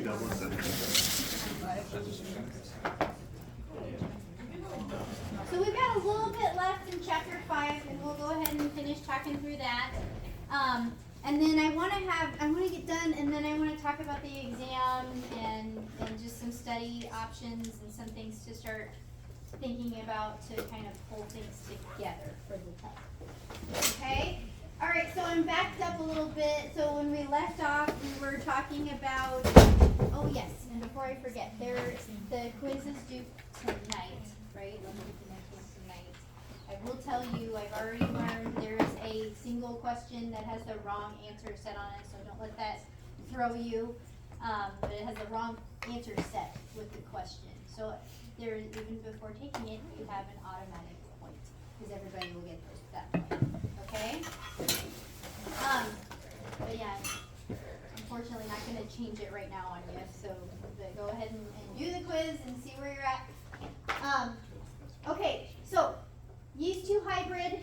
got 117. So we've got a little bit left in chapter 5, and we'll go ahead and finish talking through that. And then I want to get done, and then I want to talk about the exam and just some study options and some things to start thinking about to kind of pull things together for the test. Okay? All right, so I'm backed up a little bit. So when we left off, we were talking about, oh yes, and before I forget, the quiz is due tonight, right? Tonight. I will tell you, I've already learned there is a single question that has the wrong answer set on it, so don't let that throw you. But it has the wrong answer set with the question. So there, even before taking it, you have an automatic point, because everybody will get that point. Okay? But yeah, unfortunately not going to change it right now on you, so but go ahead and do the quiz and see where you're at. Okay, so yeast 2 hybrid,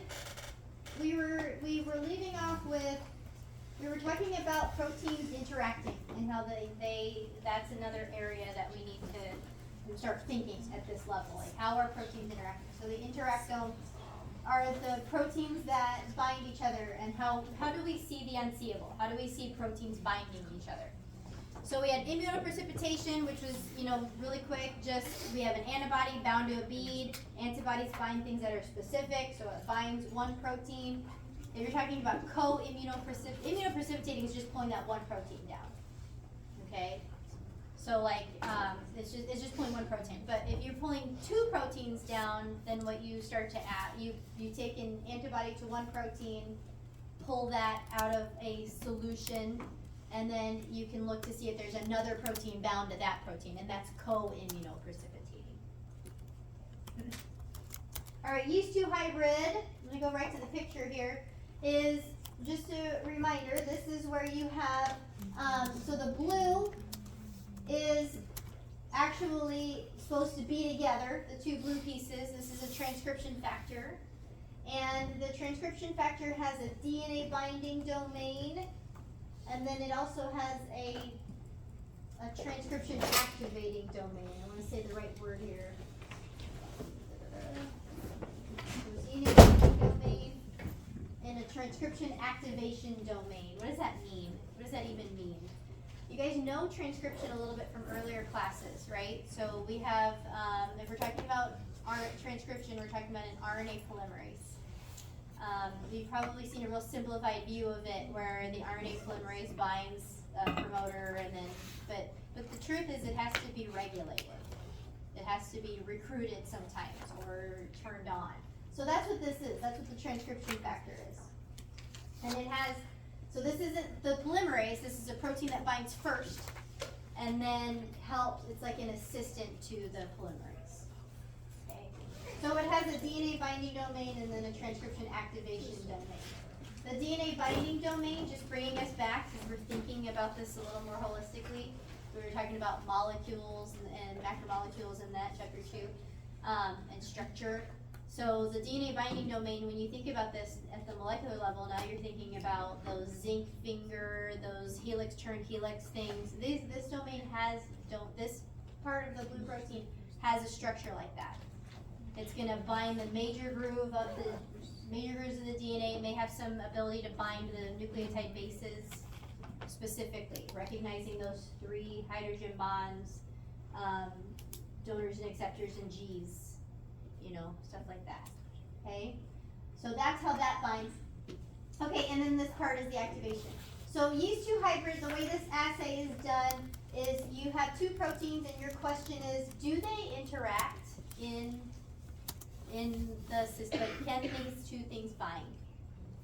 we were leaving off with, we were talking about proteins interacting and how that's another area that we need to start thinking at this level, like how are proteins interacting. So the interactome are the proteins that bind each other, and how do we see the unseeable? How do we see proteins binding each other? So we had immunoprecipitation, which was, really quick, just we have an antibody bound to a bead. Antibodies bind things that are specific, so it binds one protein. If you're talking about immunoprecipitating is just pulling that one protein down, okay? So like, it's just pulling one protein. But if you're pulling 2 proteins down, then what you start to add, you take an antibody to one protein, pull that out of a solution, and then you can look to see if there's another protein bound to that protein, and that's co-immunoprecipitating. All right, yeast 2 hybrid, I'm gonna go right to the picture here, is just a reminder, this is where you have, so the blue is actually supposed to be together, the 2 blue pieces. This is a transcription factor. And the transcription factor has a DNA binding domain, and then it also has a transcription activating domain. I want to say the right word here. DNA binding domain and a transcription activation domain. What does that mean? What does that even mean? You guys know transcription a little bit from earlier classes, right? So we have, if we're talking about transcription, we're talking about an RNA polymerase. You've probably seen a real simplified view of it where the RNA polymerase binds a promoter, and then, but the truth is it has to be regulated. It has to be recruited sometimes or turned on. So that's what this is. That's what the transcription factor is. And it has, so this isn't the polymerase, this is a protein that binds first and then helps, it's like an assistant to the polymerase. Okay. So it has a DNA binding domain and then a transcription activation domain. The DNA binding domain, just bringing us back, because we're thinking about this a little more holistically. We were talking about molecules and macromolecules in that, chapter 2, and structure. So the DNA binding domain, when you think about this at the molecular level, now you're thinking about those zinc finger, those helix turn helix things. This domain has, this part of the blue protein has a structure like that. It's going to bind the major grooves of the DNA. It may have some ability to bind the nucleotide bases specifically, recognizing those 3 hydrogen bonds, donors and acceptors and G's. Stuff like that, okay? So that's how that binds. Okay, and then this part is the activation. So yeast 2 hybrid, the way this assay is done is you have 2 proteins, and your question is, do they interact in the system? Can these 2 things bind?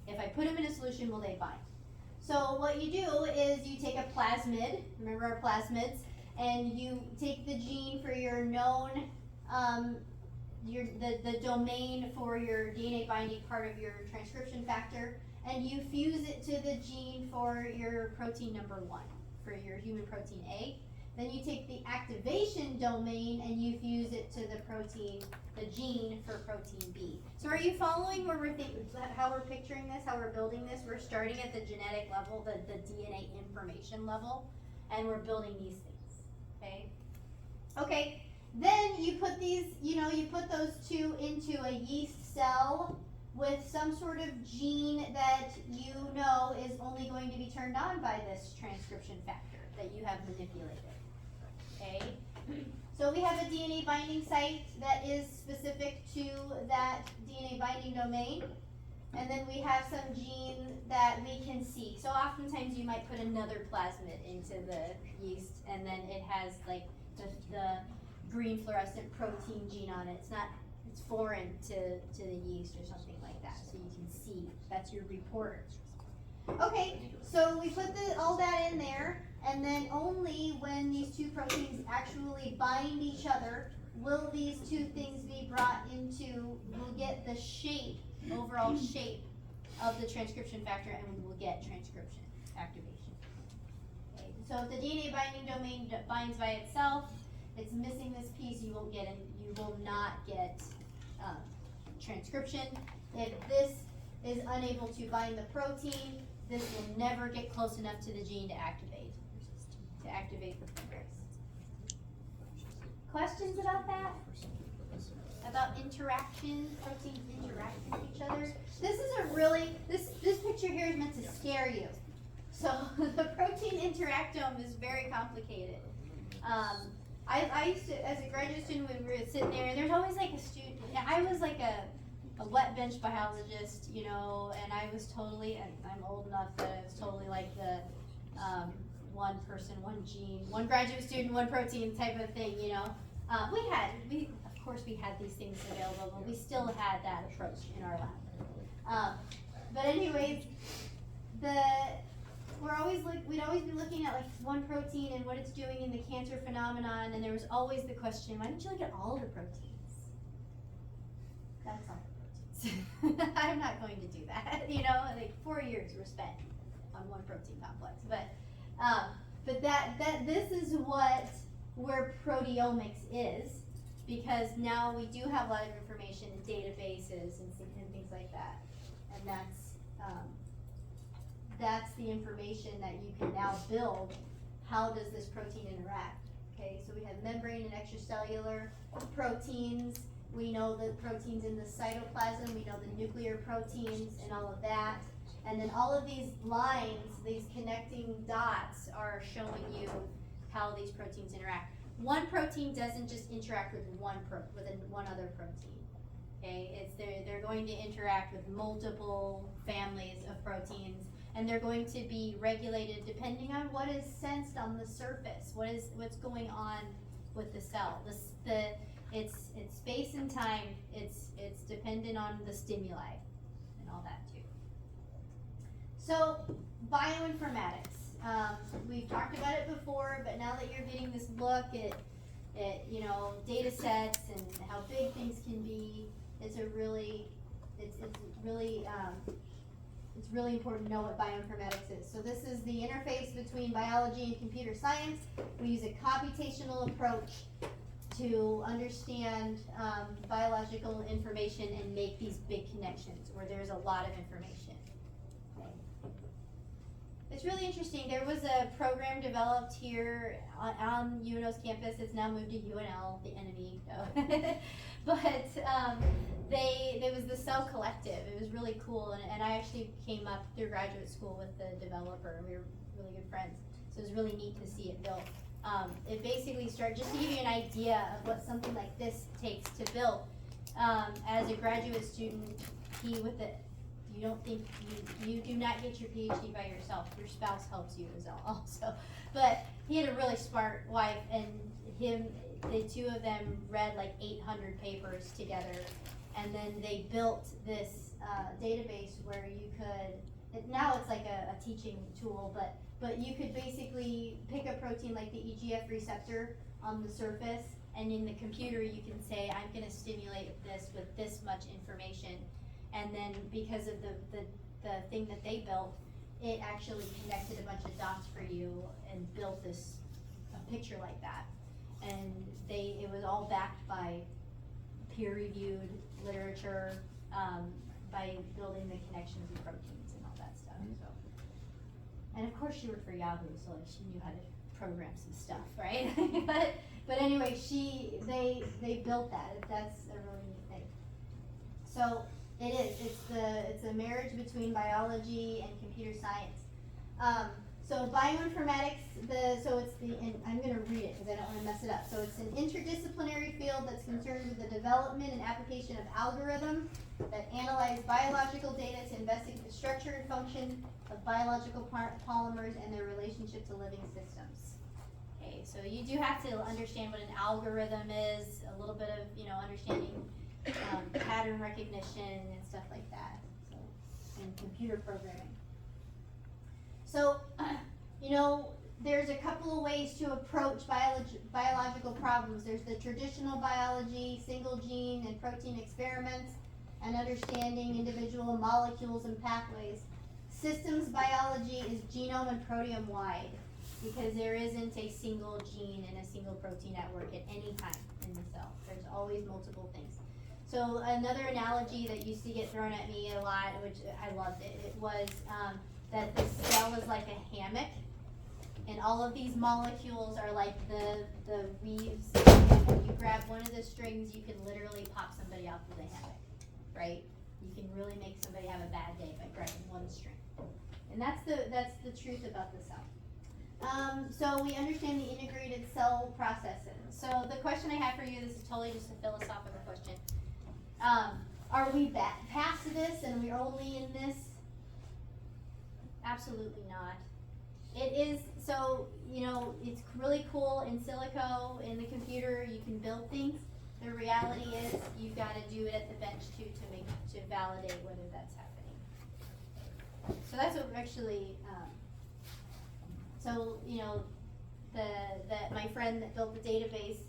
If I put them in a solution, will they bind? So what you do is you take a plasmid, remember our plasmids, and you take the gene for your known the domain for your DNA binding part of your transcription factor, and you fuse it to the gene for your protein number 1, for your human protein A. Then you take the activation domain and you fuse it to the gene for protein B. So are you following where how we're picturing this, how we're building this? We're starting at the genetic level, the DNA information level, and we're building these things. okay? Okay, then you put these, you put those two into a yeast cell with some sort of gene that you know is only going to be turned on by this transcription factor that you have manipulated, okay? So we have a DNA binding site that is specific to that DNA binding domain. And then we have some gene that we can see. So oftentimes you might put another plasmid into the yeast and then it has like the green fluorescent protein gene on it. It's foreign to the yeast or something like that. So you can see, that's your reporter. Okay, so we put all that in there, and then only when these two proteins actually bind each other will these two things be brought into, we'll get the shape, overall shape of the transcription factor, and we will get transcription activation. Okay, so if the DNA binding domain binds by itself, it's missing this piece, you will not get transcription. If this is unable to bind the protein, this will never get close enough to the gene to activate the polymerase. Questions about that? About interaction, proteins interacting with each other? This is this picture here is meant to scare you. So the protein interactome is very complicated. I used to, as a graduate student, when we were sitting there, and there's always like a student, I was like a wet bench biologist, and I was totally, and I'm old enough that I was totally like the one person, one gene, one graduate student, one protein type of thing, of course we had these things available, but we still had that approach in our lab. But anyways, we'd always be looking at like one protein and what it's doing in the cancer phenomenon, and there was always the question, why didn't you look at all the proteins? That's all the proteins. I'm not going to do that, like 4 years were spent on one protein complex, but this is where proteomics is, because now we do have a lot of information in databases and things like that, and that's the information that you can now build. How does this protein interact? Okay, so we have membrane and extracellular proteins. We know the proteins in the cytoplasm. We know the nuclear proteins and all of that. And then all of these lines, these connecting dots, are showing you how these proteins interact. One protein doesn't just interact with one other protein. Okay, they're going to interact with multiple families of proteins, and they're going to be regulated depending on what is sensed on the surface. What's going on with the cell? It's space and time. It's dependent on the stimuli and all that too. So bioinformatics. We've talked about it before, but now that you're getting this look at data sets and how big things can be, it's really important to know what bioinformatics is. So this is the interface between biology and computer science. We use a computational approach to understand biological information and make these big connections where there's a lot of information. It's really interesting. There was a program developed here on UNO's campus. It's now moved to UNL, the enemy. But there was the Cell Collective. It was really cool, and I actually came up through graduate school with the developer. We were really good friends, so it was really neat to see it built. It basically started, just to give you an idea of what something like this takes to build. As a graduate student, you do not get your PhD by yourself. Your spouse helps you as well also. But he had a really smart wife, and the two of them read like 800 papers together, and then they built this database where you could, now it's like a teaching tool, but you could basically pick a protein like the EGF receptor on the surface, and in the computer you can say, I'm going to stimulate this with this much information. And then because of the thing that they built, it actually connected a bunch of dots for you and built a picture like that. And it was all backed by peer-reviewed literature, by building the connections of proteins and all that stuff. So, and of course she worked for Yahoo, so she knew how to program some stuff, right? but anyway, they built that. That's a really neat thing. So it is. It's a marriage between biology and computer science. So bioinformatics, and I'm going to read it because I don't want to mess it up. So it's an interdisciplinary field that's concerned with the development and application of algorithms that analyze biological data to investigate the structure and function of biological polymers and their relationship to living systems. Okay, so you do have to understand what an algorithm is, a little bit of, understanding pattern recognition and stuff like that, so, and computer programming. So, there's a couple of ways to approach biological problems. There's the traditional biology, single gene and protein experiments, and understanding individual molecules and pathways. Systems biology is genome and proteome wide because there isn't a single gene and a single protein at work at any time in the cell. There's always multiple things. So another analogy that used to get thrown at me a lot, which I loved it was that the cell is like a hammock, and all of these molecules are like the weaves. And when you grab one of the strings, you can literally pop somebody off of the hammock, right? You can really make somebody have a bad day by grabbing one string. And that's the truth about the cell. So we understand the integrated cell processes. So the question I have for you, this is totally just a philosophical question. Are we past this and we're only in this? Absolutely not. It is, so, it's really cool in silico, in the computer, you can build things. The reality is you've got to do it at the bench too to validate whether that's happening. So that's what actually, my friend that built the database,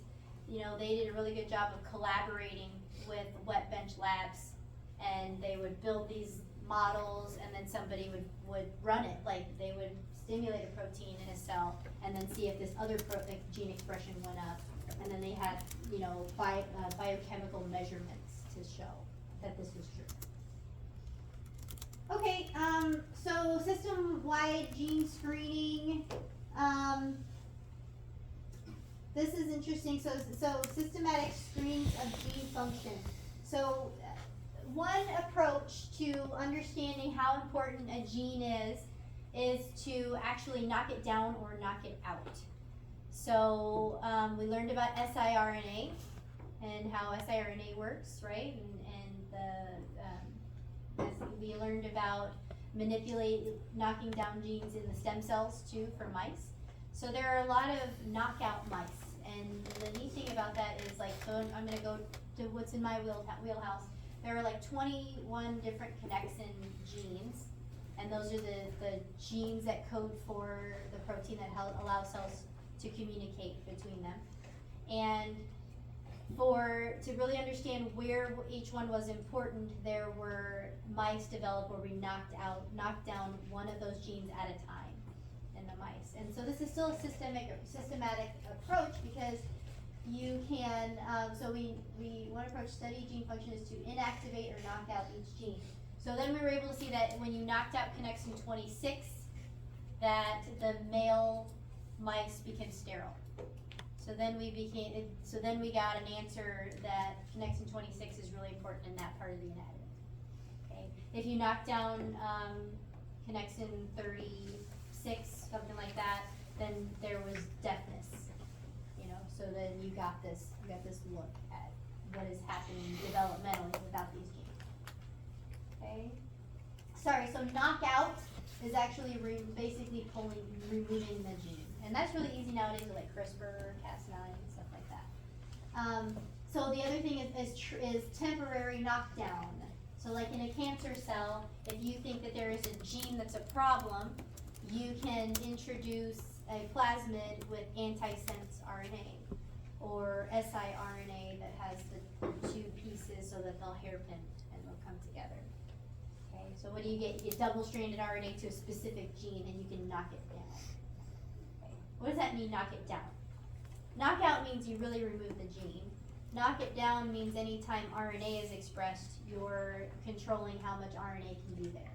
they did a really good job of collaborating with Wet Bench Labs, and they would build these models, and then somebody would run it. Like they would stimulate a protein in a cell, and then see if this other gene expression went up, and then they had biochemical measurements to show that this was true. Okay, so system-wide gene screening. This is interesting. So systematic screens of gene function. So one approach to understanding how important a gene is to actually knock it down or knock it out. So we learned about siRNA and how siRNA works, right? And we learned about knocking down genes in the stem cells too for mice. So there are a lot of knockout mice, and the neat thing about that is so I'm going to go to what's in my wheelhouse. There are 21 different connexin genes, and those are the genes that code for the protein that allows cells to communicate between them. And to really understand where each one was important, there were mice developed where we knocked down one of those genes at a time in the mice. And so this is still a systematic approach because you can, one approach to study gene function is to inactivate or knock out each gene. So then we were able to see that when you knocked out connexin 26, that the male mice became sterile. So then we got an answer that connexin 26 is really important in that part of the anatomy. Okay, if you knock down connexin 36, something like that, then there was deafness. So then you got this look at what is happening developmentally without these genes. Okay. Sorry. So knockout is actually basically removing the gene. And that's really easy nowadays with CRISPR, Cas9, and stuff like that. So the other thing is temporary knockdown. So like in a cancer cell, if you think that there is a gene that's a problem, you can introduce a plasmid with antisense RNA or siRNA that has the two pieces so that they'll hairpin and they'll come together. Okay, so what do you get? You get double-stranded RNA to a specific gene and you can knock it down. Okay. What does that mean, knock it down? Knockout means you really remove the gene. Knock it down means anytime RNA is expressed, you're controlling how much RNA can be there.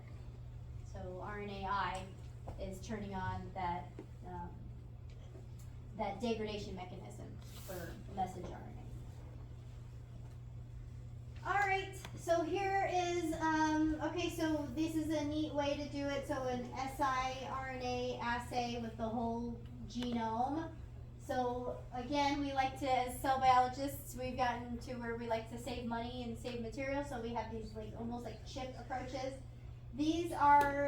So RNAi is turning on that that degradation mechanism for messenger RNA. All right, so here is, okay, so this is a neat way to do it. So an siRNA assay with the whole genome. So again, we like to, as cell biologists, we've gotten to where we like to save money and save material. So we have these like almost like chip approaches. These are,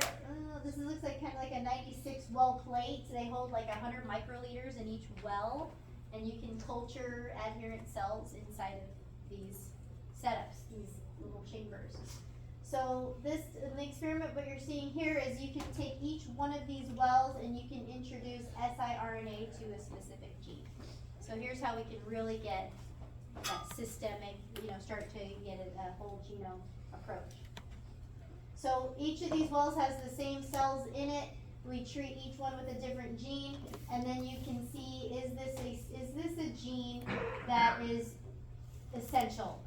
this looks like kind of like a 96 well plate. They hold like 100 microliters in each well, and you can culture adherent cells inside of these setups, these little chambers. So this, in the experiment, what you're seeing here is you can take each one of these wells and you can introduce siRNA to a specific gene. So here's how we can really get that systemic, start to get a whole genome approach. So each of these wells has the same cells in it. We treat each one with a different gene, and then you can see, is this a gene that is essential?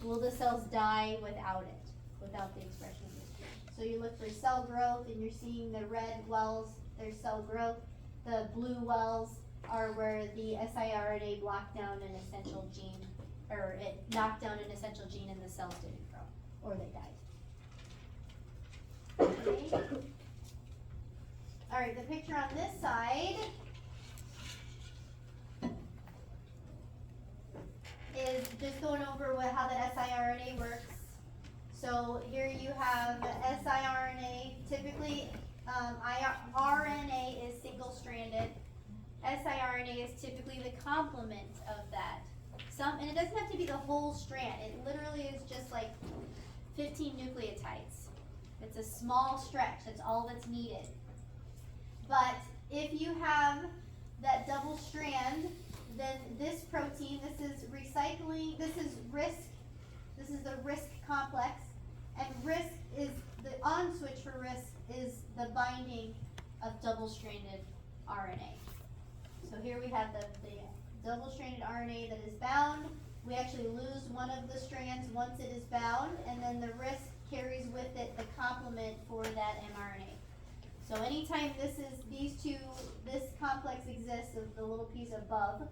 Will the cells die without it, without the expression of this gene? So you look for cell growth, and you're seeing the red wells, there's cell growth. The blue wells are where the siRNA blocked down an essential gene, or it knocked down an essential gene and the cells didn't grow, or they died. Okay. All right, the picture on this side is just going over how the siRNA works. So here you have siRNA. Typically, RNA is single-stranded. siRNA is typically the complement of that. And it doesn't have to be the whole strand. It literally is just like 15 nucleotides. It's a small stretch. That's all that's needed. But if you have that double strand, then this protein, this is recycling, this is RISC, this is the RISC complex, and RISC is, the on switch for RISC is the binding of double-stranded RNA. So here we have the double-stranded RNA that is bound. We actually lose one of the strands once it is bound, and then the RISC carries with it the complement for that mRNA. So anytime this complex exists of the little piece above,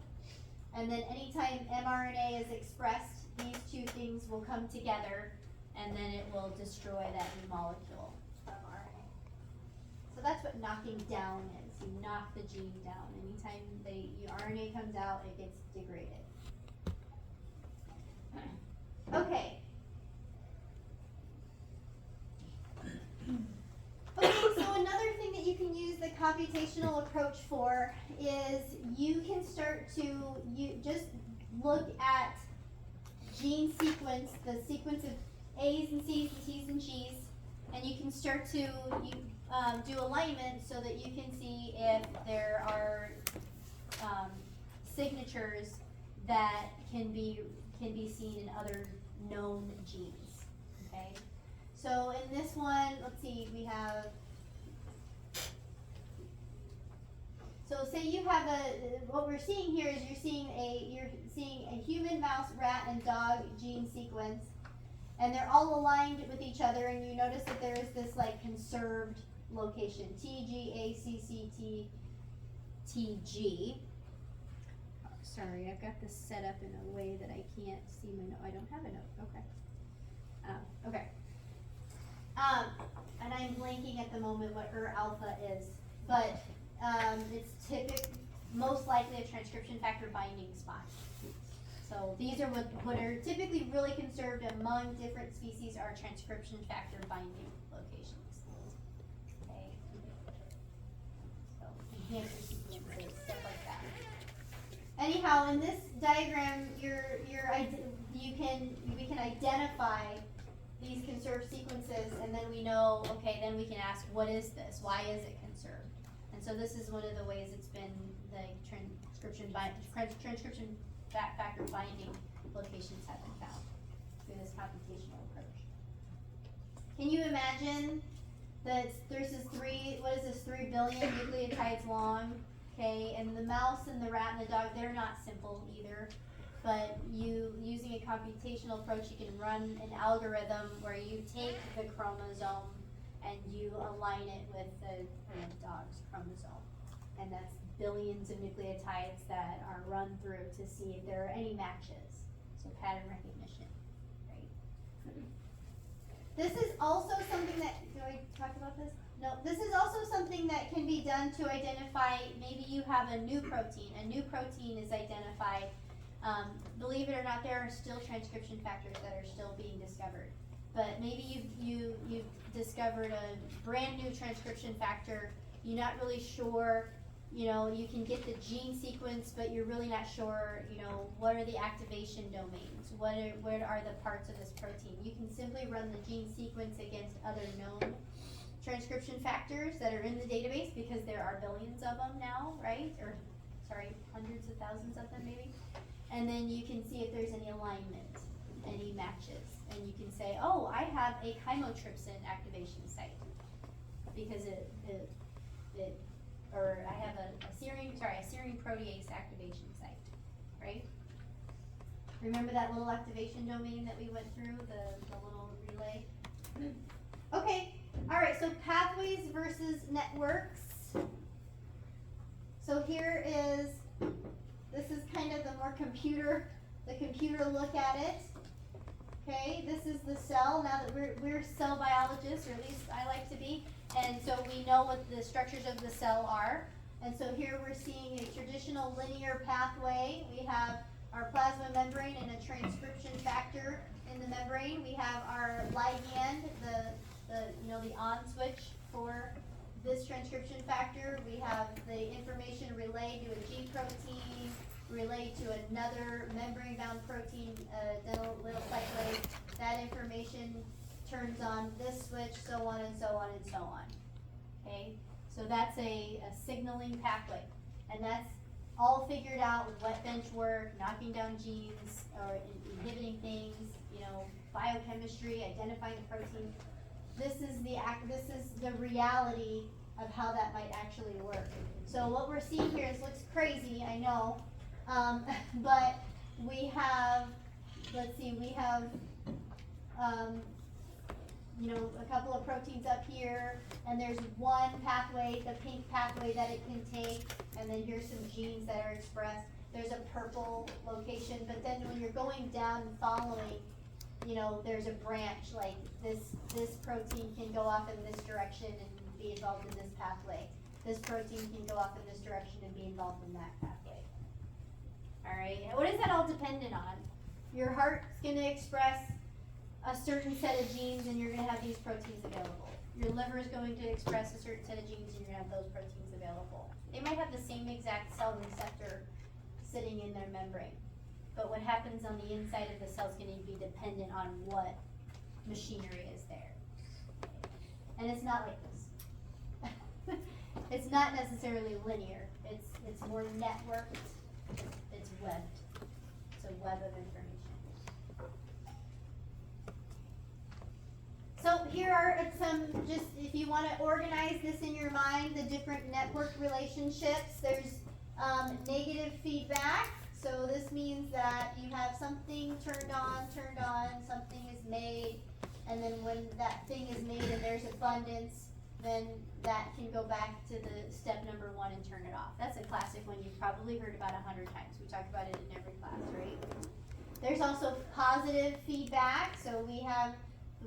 and then anytime mRNA is expressed, these two things will come together, and then it will destroy that new molecule of RNA. So that's what knocking down is. You knock the gene down. Anytime your RNA comes out, it gets degraded. Okay. Okay, so another thing that you can use the computational approach for is you can start to just look at gene sequence, the sequence of A's and C's and T's and G's, and you can start to do alignment so that you can see if there are signatures that can be seen in other known genes. Okay. So in this one, let's see, we have, so say you have what we're seeing here is you're seeing a human, mouse, rat, and dog gene sequence, and they're all aligned with each other, and you notice that there is this like conserved location, TGACCT, Sorry, I've got this set up in a way that I can't see my note. I don't have a note, okay. Okay. And I'm blanking at the moment what alpha is, but it's most likely a transcription factor binding spot. So these are what are typically really conserved among different species are transcription factor binding locations. Okay. So enhancer sequences, stuff like that. Anyhow, in this diagram, we can identify these conserved sequences, and then we know, okay, then we can ask, what is this? Why is it conserved? And so this is one of the ways it's been the transcription factor binding locations have been found through this computational approach. Can you imagine that there's this 3 billion nucleotides long, okay, and the mouse and the rat and the dog, they're not simple either. But using a computational approach, you can run an algorithm where you take the chromosome and you align it with the dog's chromosome. And that's billions of nucleotides that are run through to see if there are any matches. So pattern recognition, right? This is also something that, do I talk about this? No, this is also something that can be done to identify, maybe you have a new protein. A new protein is identified. Believe it or not, there are still transcription factors that are still being discovered. But maybe you've discovered a brand new transcription factor. You're not really sure, you know, you can get the gene sequence, but you're really not sure, you know, what are the activation domains? Where are the parts of this protein? You can simply run the gene sequence against other known transcription factors that are in the database, because there are billions of them now, right? Or, sorry, hundreds of thousands of them maybe. And then you can see if there's any alignment, any matches. And you can say, oh, I have a chymotrypsin activation site, because or I have a serine protease activation site, right? Remember that little activation domain that we went through, the little relay? Okay, all right, so pathways versus networks. So here is, this is kind of the more computer look at it. Okay, this is the cell. Now that we're cell biologists, or at least I like to be, and so we know what the structures of the cell are. And so here we're seeing a traditional linear pathway. We have our plasma membrane and a transcription factor in the membrane. We have our ligand, the on switch for this transcription factor. We have the information relayed to a G protein, relayed to another membrane-bound protein, adenylyl cyclase. That information turns on this switch, so on and so on and so on. Okay, so that's a signaling pathway, and that's all figured out with wet bench work, knocking down genes or inhibiting things, you know, biochemistry, identifying the protein. This is the reality of how that might actually work. So what we're seeing here looks crazy, I know, but we have, let's see, we have, you know, a couple of proteins up here, and there's one pathway, the pink pathway that it can take, and then here's some genes that are expressed. There's a purple location, but then when you're going down and following, you know, there's a branch, like this protein can go off in this direction and be involved in this pathway. This protein can go off in this direction and be involved in that pathway. All right, what is that all dependent on? Your heart's gonna express a certain set of genes, and you're gonna have these proteins available. Your liver is going to express a certain set of genes, and you're gonna have those proteins available. They might have the same exact cell receptor sitting in their membrane, but what happens on the inside of the cell is going to be dependent on what machinery is there. And it's not like this. It's not necessarily linear. It's more networked. It's webbed. It's a web of information. So here are some, just if you want to organize this in your mind, the different network relationships. There's negative feedback. So this means that you have something turned on, something is made, and then when that thing is made and there's abundance, then that can go back to the step number 1 and turn it off. That's a classic one you've probably heard about 100 times. We talk about it in every class, right? There's also positive feedback. So we have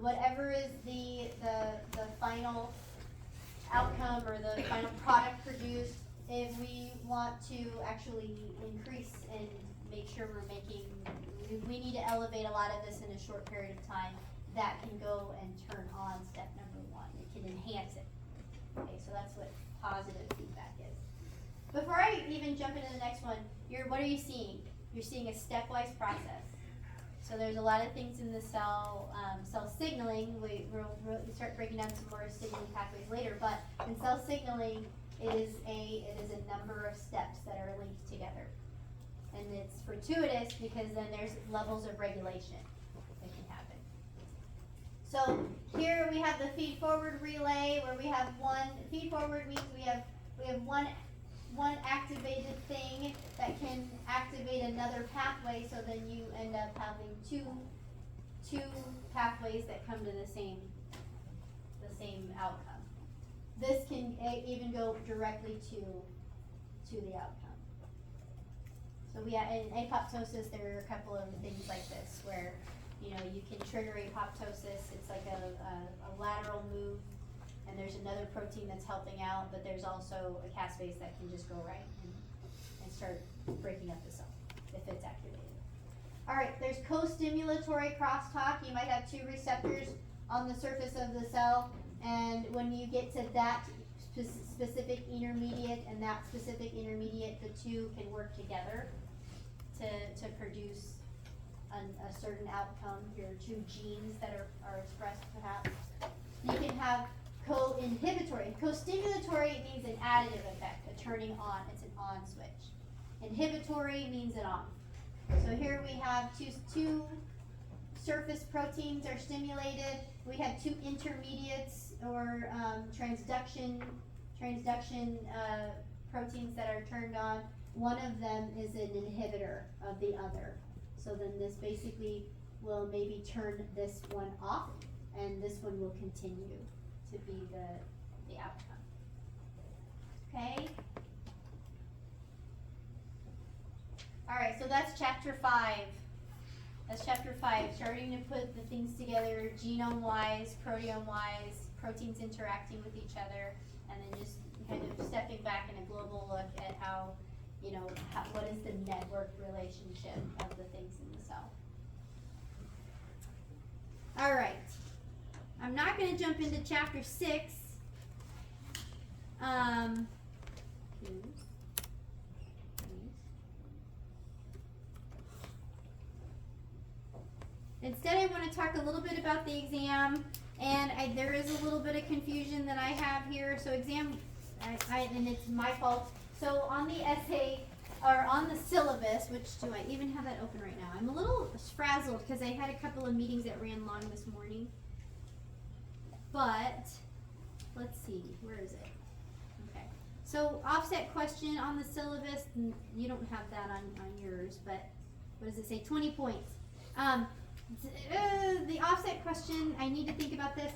whatever is the final outcome or the final product produced. If we want to actually increase and make sure we're making, we need to elevate a lot of this in a short period of time, that can go and turn on step number 1. It can enhance it. Okay, so that's what positive feedback is. Before I even jump into the next one, what are you seeing? You're seeing a stepwise process. So there's a lot of things in the cell signaling. We'll start breaking down some more signaling pathways later, but in cell signaling, it is a number of steps that are linked together. And it's fortuitous because then there's levels of regulation that can happen. So here we have the feed forward relay, where we have one feed forward means we have one activated thing that can activate another pathway, so then you end up having two pathways that come to the same outcome. This can even go directly to to the outcome. So we have, in apoptosis, there are a couple of things like this where, you know, you can trigger apoptosis. It's like a lateral move, and there's another protein that's helping out, but there's also a caspase that can just go right and start breaking up the cell if it's activated. All right, there's co-stimulatory crosstalk. You might have two receptors on the surface of the cell, and when you get to that specific intermediate and that specific intermediate, the two can work together to produce a certain outcome. Here are two genes that are expressed perhaps. You can have co-inhibitory. Co-stimulatory means an additive effect, a turning on. It's an on switch. Inhibitory means an off. So here we have two surface proteins are stimulated. We have two intermediates or transduction proteins that are turned on. One of them is an inhibitor of the other. So then this basically will maybe turn this one off, and this one will continue to be the outcome. Okay? All right, so that's chapter 5. That's chapter 5, starting to put the things together genome-wise, proteome-wise, proteins interacting with each other, and then just kind of stepping back in a global look at how, you know, what is the network relationship of the things in the cell. All right, I'm not going to jump into chapter 6. Instead, I want to talk a little bit about the exam, and there is a little bit of confusion that I have here. So exam, and it's my fault. So on the essay, or on the syllabus, which do I even have that open right now? I'm a little frazzled because I had a couple of meetings that ran long this morning. But, let's see, where is it? Okay, so offset question on the syllabus, you don't have that on yours, but what does it say? 20 points. The offset question, I need to think about this.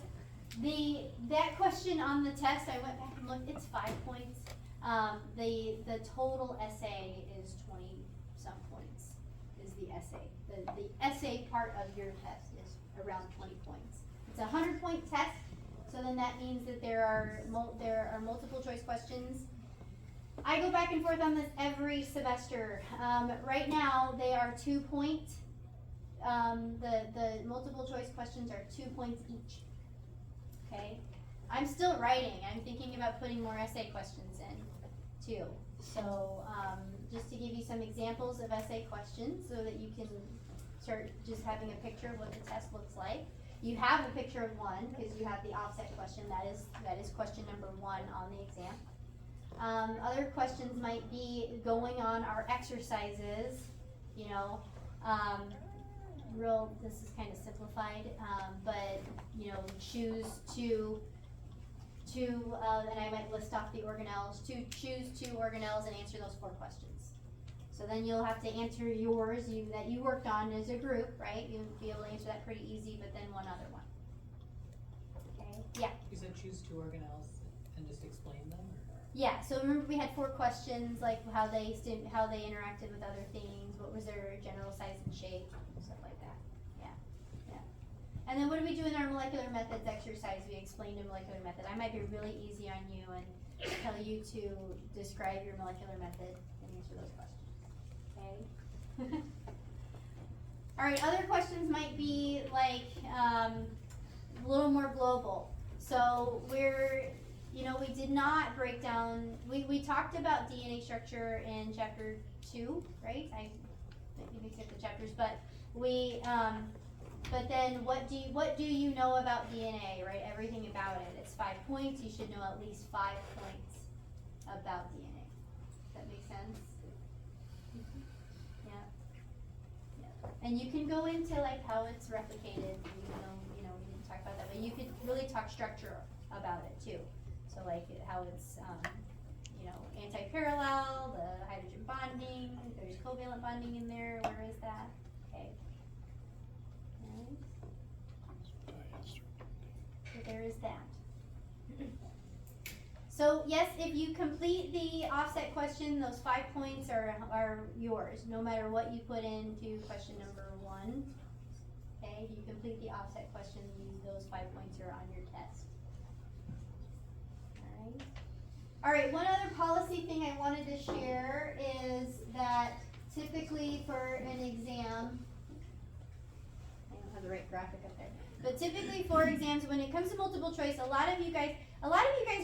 That question on the test, I went back and looked, it's 5 points. The total essay is 20 some points, is the essay. The essay part of your test is around 20 points. It's a 100-point test, so then that means that there are multiple choice questions. I go back and forth on this every semester. Right now, they are 2 points. The multiple choice questions are 2 points each. Okay, I'm still writing. I'm thinking about putting more essay questions in too. So just to give you some examples of essay questions so that you can start just having a picture of what the test looks like. You have a picture of one because you have the offset question. That is question number 1 on the exam. Other questions might be going on our exercises, you know, this is kind of simplified, but, you know, choose to, and I might list off the organelles, to choose 2 organelles and answer those 4 questions. So then you'll have to answer yours that you worked on as a group, right? You'll be able to answer that pretty easy, but then one other one. Okay, yeah? You said choose 2 organelles and just explain them? Or? Yeah, so remember we had 4 questions, like how they interacted with other things, what was their general size and shape, stuff like that. Yeah. And then what do we do in our molecular methods exercise? We explained a molecular method. I might be really easy on you and tell you to describe your molecular method and answer those questions. Okay? All right, other questions might be like a little more global. So we did not break down, we talked about DNA structure in chapter 2, right? I didn't even skip the chapters, but but then what do you know about DNA, right? Everything about it. It's 5 points. You should know at least 5 points about DNA. Does that make sense? Yeah. And you can go into like how it's replicated. We didn't talk about that, but you could really talk structure about it too. So like how it's anti-parallel, the hydrogen bonding. There's covalent bonding in there. Where is that? Okay. So there is that. So yes, if you complete the offset question, those 5 points are yours, no matter what you put into question number 1. Okay, if you complete the offset question, those 5 points are on your test. Alright. Alright, one other policy thing I wanted to share is that typically for an exam, I don't have the right graphic up there, but typically for exams, when it comes to multiple choice, a lot of you guys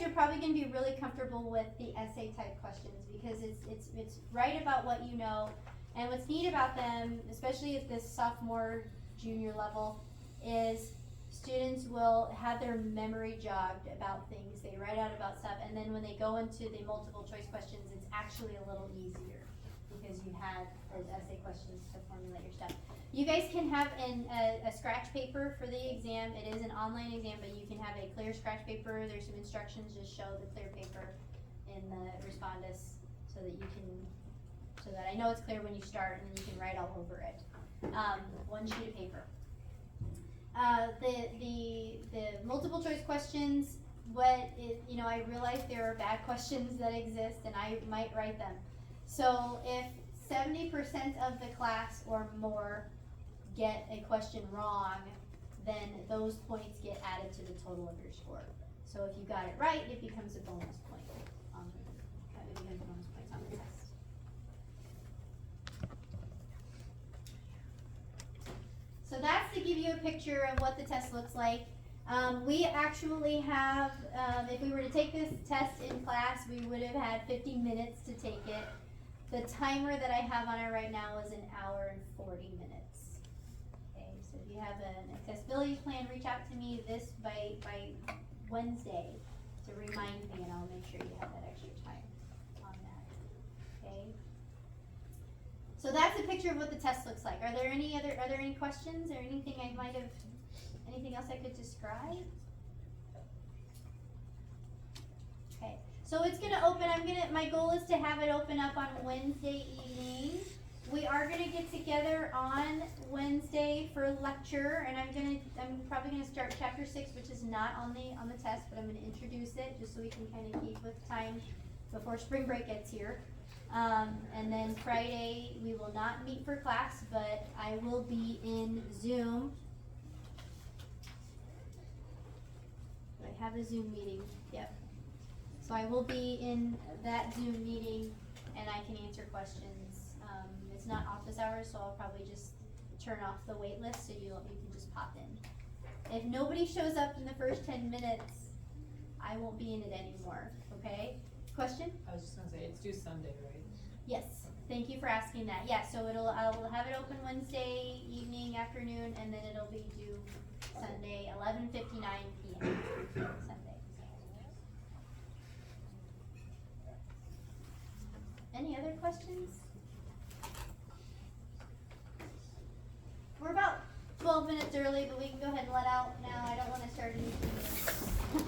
are probably going to be really comfortable with the essay type questions because it's right about what you know. And what's neat about them, especially at this sophomore, junior level, is students will have their memory jogged about things. They write out about stuff, and then when they go into the multiple choice questions, it's actually a little easier because you had those essay questions to formulate your stuff. You guys can have a scratch paper for the exam. It is an online exam, but you can have a clear scratch paper. There's some instructions. Just show the clear paper in the respondus so that I know it's clear when you start, and then you can write all over it. One sheet of paper. The multiple choice questions, I realize there are bad questions that exist, and I might write them. So if 70% of the class or more get a question wrong, then those points get added to the total of your score. So if you got it right, it becomes a bonus point on the test. So that's to give you a picture of what the test looks like. We actually have, if we were to take this test in class, we would have had 50 minutes to take it. The timer that I have on it right now is 1 hour and 40 minutes. Okay, so if you have an accessibility plan, reach out to me by Wednesday to remind me, and I'll make sure you have that extra time on that. Okay. So that's a picture of what the test looks like. Are there any questions or anything else I could describe? Okay. So it's gonna open, my goal is to have it open up on Wednesday evening. We are gonna get together on Wednesday for lecture, and I'm probably gonna start chapter 6, which is not on the test, but I'm gonna introduce it just so we can kind of keep with time before spring break gets here. And then Friday, we will not meet for class, but I will be in Zoom. I have a Zoom meeting, yep. So I will be in that Zoom meeting, and I can answer questions. It's not office hours, so I'll probably just turn off the wait list so you can just pop in. If nobody shows up in the first 10 minutes, I won't be in it anymore, okay? Question? I was just gonna say, it's due Sunday, right? Yes, thank you for asking that. Yeah, so I'll have it open Wednesday evening, afternoon, and then it'll be due Sunday, 11:59 p.m. Sunday. Any other questions? We're about 12 minutes early, but we can go ahead and let out now. I don't want to start anything.